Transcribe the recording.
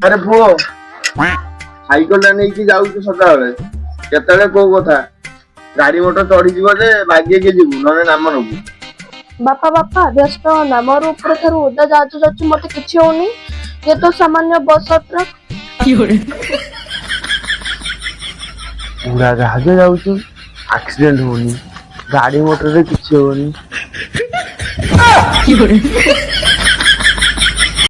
ଆରେ ପୁଅ ସାଇକେଲ ଟା ନେଇକି ଯାଉଛୁ ସଦାବେଳେ, କେତେବେଳେ କୋଉ କଥା ଗାଡି ମଟର ଚଢିଯିବ ଯେ ବାଗେଇକି ଯିବୁ, ନହେଲେ ନାମ ନବୁ। ବାପା ବାପା ବ୍ୟସ୍ତ ହନା, ମୋର ଉପର ଠାରୁ ଓଦା ଯାଉଛି ଯାଉଛି ମତେ କିଛି ହଉନି। ये तो सामान्य बस और ट्रक। ଉଡାଜାହାଜ ଯାଉଛୁ, ଆକ୍ସିଡେଣ୍ଟ ହଉନି, ଗାଡି ମଟରରେ କିଛି ହଉନି।